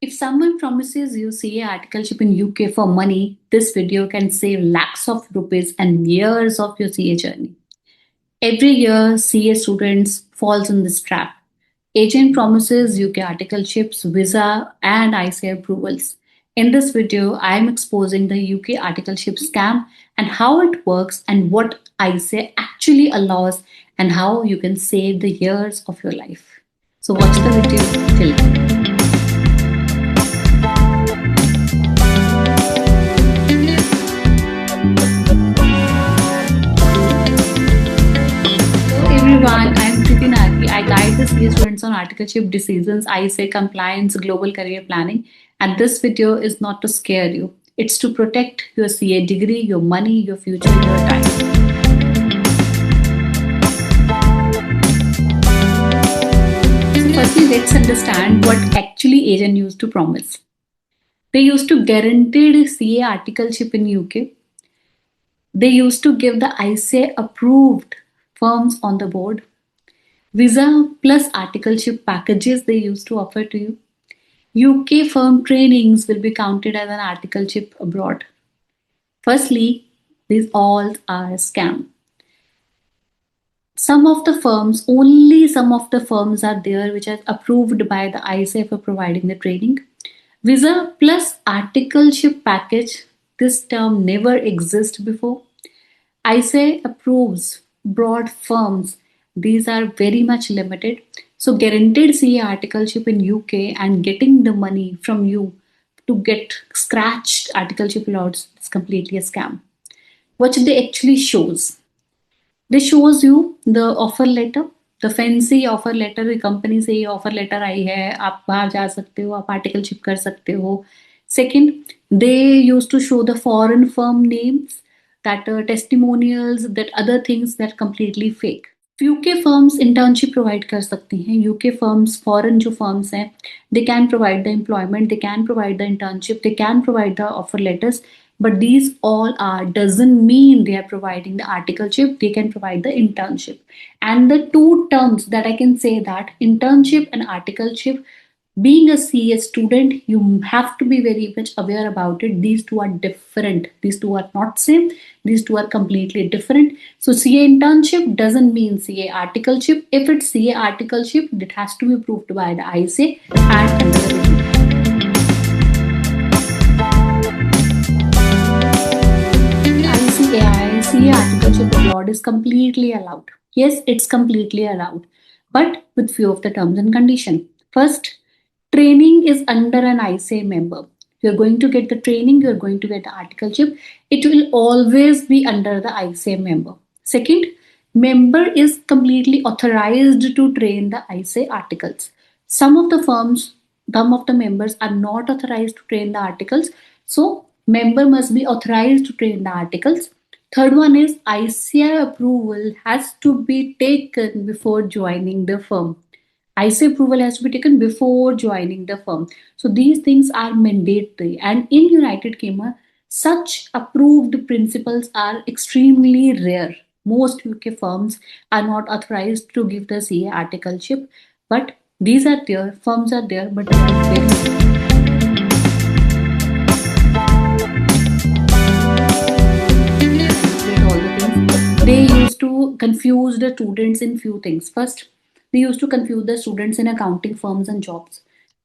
If someone promises you CA articleship in UK for money, this video can save lakhs of rupees and years of your CA journey. Every year, CA students falls in this trap. Agent promises UK articleships, visa, and ICA approvals. In this video, I am exposing the UK articleship scam and how it works and what ICA actually allows and how you can save the years of your life. So watch the video till then. Everyone, I'm Kriti Naki. I guide the CA students on articleship decisions, ISA compliance, global career planning, and this video is not to scare you. It's to protect your CA degree, your money, your future, your time. So firstly, let's understand what actually agent used to promise. They used to guarantee CA articleship in UK. They used to give the ICA approved firms on the board. Visa plus articleship packages they used to offer to you. UK firm trainings will be counted as an articleship abroad. Firstly, these all are a scam. Only some of the firms are there which are approved by the ISA for providing the training. Visa plus articleship package, this term never existed before. ISA approves broad firms. These are very much limited. So guaranteed CA articleship in UK and getting the money from you to get scratched articleship lots is completely a scam. What they actually shows? They shows you the offer letter, the fancy offer letter. The company से ये offer letter आई है, आप बाहर जा सकते हो, आप articleship कर सकते हो. Second, they used to show the foreign firm names, that testimonials, that other things that completely fake. UK firms internship provide कर सकती हैं. UK firms, foreign जो firms हैं, they can provide the employment, they can provide the internship, they can provide the offer letters. But these all are doesn't mean they are providing the articleship. They can provide the internship. And the two terms that I can say that internship and articleship, being a CA student, you have to be very much aware about it. These two are different. These two are not same. These two are completely different. So CA internship doesn't mean CA articleship. If it's CA articleship, it has to be approved by the ISA and under the review. CA articleship abroad is completely allowed. Yes, it's completely allowed, but with few of the terms and conditions. First, training is under an ICA member. You're going to get the training, you're going to get the articleship. It will always be under the ICA member. Second, member is completely authorized to train the ICA articles. Some of the members are not authorized to train the articles. So member must be authorized to train the articles. Third one is ICA approval has to be taken before joining the firm. ICA approval has to be taken before joining the firm. So these things are mandatory. And in United Kingdom, such approved principles are extremely rare. Most UK firms are not authorized to give the CA articleship, but these are there, firms are there, but they are very they used to confuse the students in few things. First, they used to confuse the students in accounting firms and jobs.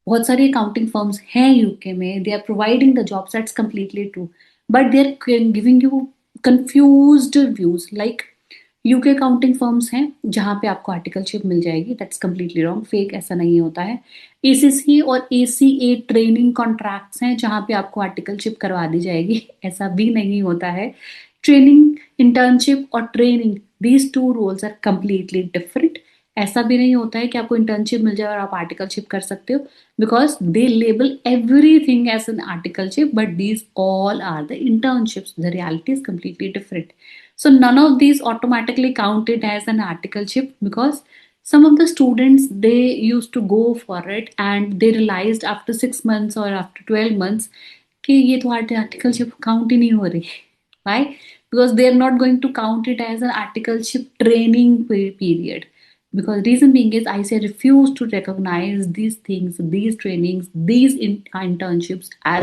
बहुत सारी accounting firms हैं UK में, they are providing the jobs, that's completely true. But they are giving you confused views. Like UK accounting firms हैं जहाँ पे आपको articleship मिल जाएगी, that's completely wrong, fake ऐसा नहीं होता है. ACC और ACA training contracts हैं जहाँ पे आपको articleship करवा दी जाएगी, ऐसा भी नहीं होता है. Training, internship और training, these two roles are completely different. ऐसा भी नहीं होता है कि आपको internship मिल जाए और आप articleship कर सकते हो, because they label everything as an articleship, but these all are the internships. The reality is completely different. So none of these automatically counted as an articleship, because some of the students, they used to go for it and they realized after 6 months or after 12 months कि ये तो articleship count ही नहीं हो रही. Why? Because they are not going to count it as an articleship training period. Because reason being is ICI refused to recognize these things, these trainings, these internships as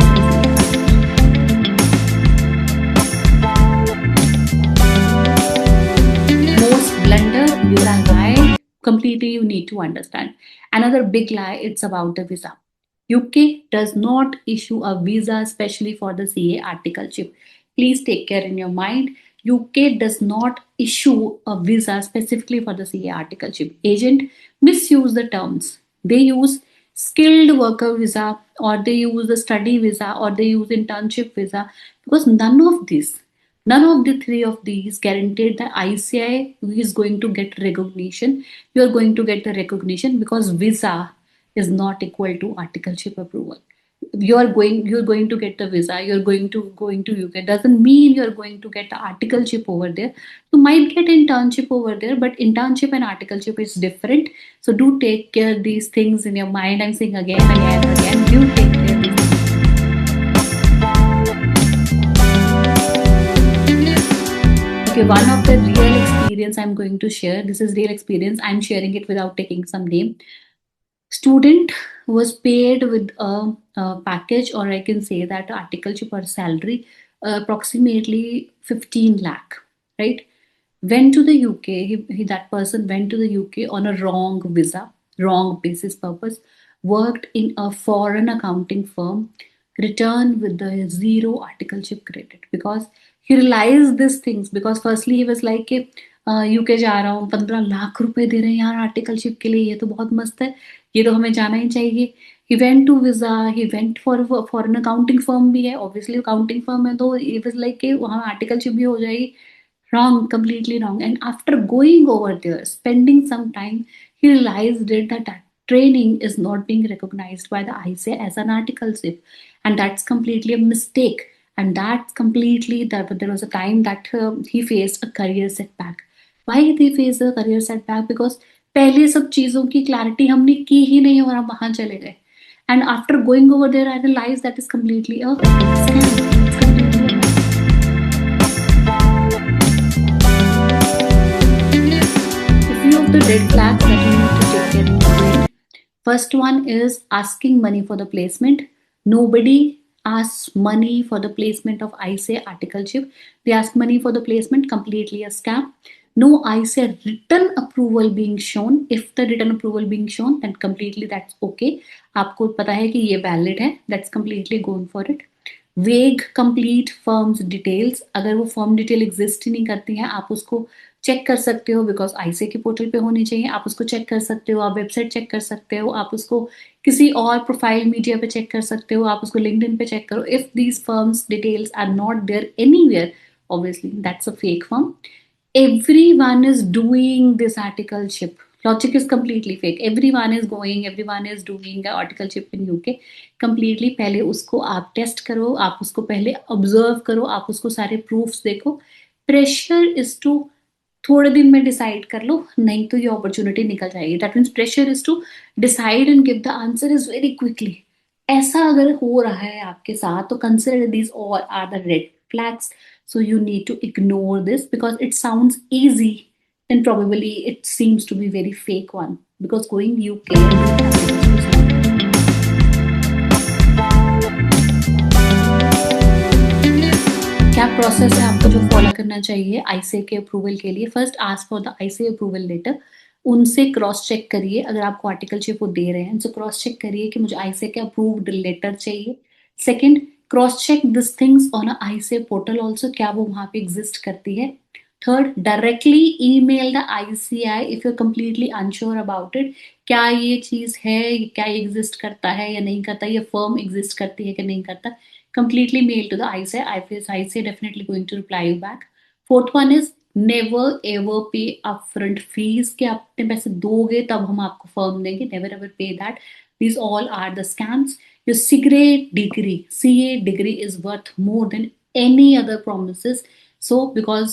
most blunder. You are lie completely. You need to understand. Another big lie. It's about the visa. UK does not issue a visa especially for the CA articleship. Please take care in your mind. UK does not issue a visa specifically for the CA articleship. Agent misuse the terms. They use skilled worker visa, or they use the study visa, or they use internship visa, because none of the three of these guaranteed that ICI is going to get recognition. You are going to get the recognition because visa is not equal to articleship approval. You're going to get the visa, you're going to UK doesn't mean you're going to get the articleship over there. You might get internship over there, but internship and articleship is different. So do take care these things in your mind. I'm saying again, do take care these things. Okay, one of the real experience I'm going to share. This is real experience. I'm sharing it without taking some name. Student was paid with a package, or I can say that articleship or salary, approximately 15 lakh, right? Went to the UK. That person went to the UK on a wrong visa, wrong basis purpose, worked in a foreign accounting firm, returned with the zero articleship credit because he realized these things. Because firstly he was like कि UK जा रहा हूँ, 15 लाख रुपए दे रहे हैं यार articleship के लिए, ये तो बहुत मस्त है, ये तो हमें जाना ही चाहिए. He went to visa, he went for an accounting firm भी है, obviously accounting firm है, तो it was like कि वहाँ articleship भी हो जाएगी. Wrong, completely wrong. And after going over there, spending some time, he realized that training is not being recognized by the ICA as an articleship, and that's completely a mistake. And that's completely that. But there was a time that he faced a career setback. Why did he face a career setback? Because पहले सब चीजों की clarity हमने की ही नहीं और हम वहां चले गए. And after going over there, I realized that is completely a scam. It's completely a few of the red flags that you need to take care in your brain. First one is asking money for the placement. Nobody asks money for the placement of ICA articleship. They ask money for the placement, completely a scam. No ICA written approval being shown. If the written approval being shown, then completely that's okay. आपको पता है कि ये valid है. That's completely going for it. वेग complete firms details. अगर वो firm detail exist ही नहीं करती हैं, आप उसको चेक कर सकते हो बिकॉज आईसीए के पोर्टल पे होनी चाहिए. आप उसको चेक कर सकते हो, आप वेबसाइट चेक कर सकते हो, आप उसको किसी और प्रोफाइल मीडिया पे चेक कर सकते हो, आप उसको लिंक्डइन पे चेक करो. If these firms details are not there anywhere, obviously that's a fake firm. Everyone is doing this articleship. Logic is completely fake. Everyone is doing articleship in UK. Completely पहले उसको आप test करो, आप उसको पहले observe करो, आप उसको सारे प्रूफ्स देखो. प्रेशर इज टू थोड़े दिन में डिसाइड कर लो, नहीं तो ये अपॉर्चुनिटी निकल जाएगी. That means pressure is to decide and give the answer is very quickly. ऐसा अगर हो रहा है आपके साथ, तो consider this all are the red flags. So you need to ignore this because it sounds easy, then probably it seems to be very fake one. Because going UK क्या process है आपको जो फॉलो करना चाहिए ICA के approval के लिए. First ask for the ICA approval letter. उनसे क्रॉस चेक करिए, अगर आपको आर्टिकलशिप वो दे रहे हैं उनसे क्रॉस चेक करिए कि मुझे आईसीए के अप्रूव्ड लेटर चाहिए. Second, cross check this things on a ICA portal also, क्या वो वहां पे एग्जिस्ट करती है. Third, directly email the ICI if you completely unsure about it. क्या ये चीज है, क्या ये एग्जिस्ट करता है या नहीं करता, ये फर्म एग्जिस्ट करती है कि नहीं करता. Completely mail to the ICA. ICA definitely going to reply you back. Fourth one is never ever pay upfront fees. कि आप अपने पैसे दोगे तब हम आपको फर्म देंगे. Never ever pay that. These all are the scams. Your CA degree is worth more than any other promises. So because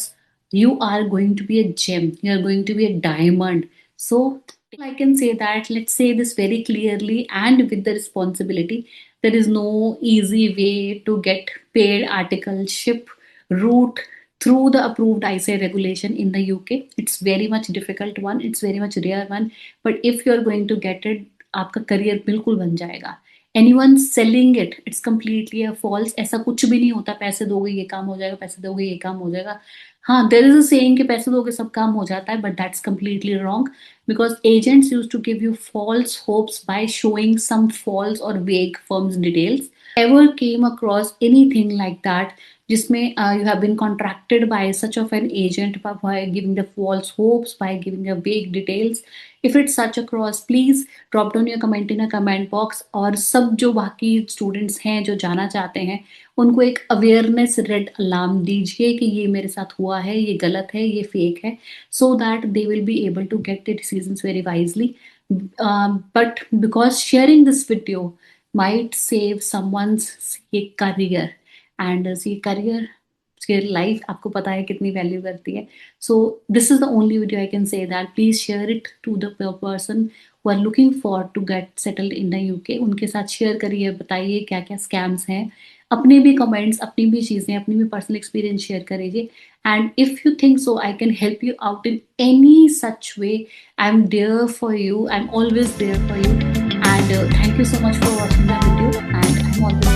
you are going to be a gem, you are going to be a diamond. So I can say that, let's say this very clearly and with the responsibility. There is no easy way to get paid articleship route through the approved ICAI regulation in the UK. It's very much difficult one, it's very much rare one, but if you're going to get it, आपका career बिल्कुल बन जाएगा. Anyone selling it, it's completely a false. ऐसा कुछ भी नहीं होता, पैसे दोगे ये काम हो जाएगा, पैसे दोगे ये काम हो जाएगा. हाँ, there is a saying कि पैसे दोगे सब काम हो जाता है, but that's completely wrong, because agents used to give you false hopes by showing some false or vague firms details. Ever came across anything like that जिसमें you have been contracted by such of an agent by giving the false hopes, by giving the vague details? If it's such across, please drop down your comment in a comment box. और सब जो बाकी students हैं जो जाना चाहते हैं उनको एक अवेयरनेस रेड अलार्म दीजिए कि ये मेरे साथ हुआ है, ये गलत है, ये फेक है, so that they will be able to get their decisions very wisely. But because sharing this video might save someone's career, and see career life आपको पता है कितनी वैल्यू करती है. So this is the only video I can say that please share it to the person who are looking for to get settled in the UK. उनके साथ share करिए, बताइए क्या क्या स्कैम्स हैं, अपने भी कमेंट्स, अपनी भी चीज़ें, अपनी भी पर्सनल एक्सपीरियंस शेयर करिए. And if you think so I can help you out in any such way, I am there for you, I am always there for you. And thank you so much for watching the video, and I'm always